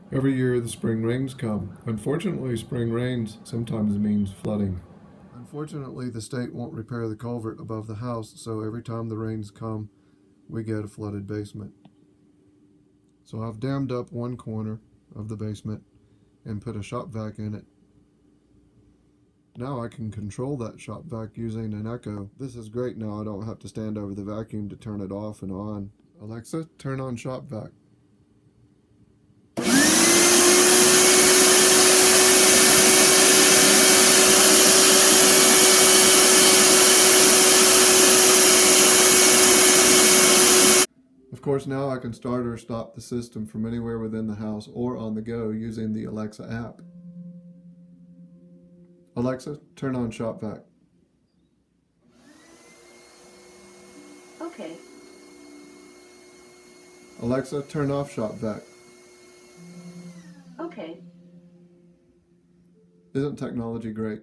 Every year the spring rains come. Unfortunately, spring rains sometimes means flooding. Unfortunately, the state won't repair the culvert above the house, so every time the rains come, we get a flooded basement. So I've dammed up one corner of the basement and put a shop vac in it. Now I can control that shop vac using an Echo. This is great now. I don't have to stand over the vacuum to turn it off and on. Alexa, turn on shop vac. Of course, now I can start or stop the system from anywhere within the house or on the go using the Alexa app. Alexa, turn on shop vac. Okay. Alexa, turn off shop vac. Okay. Isn't technology great?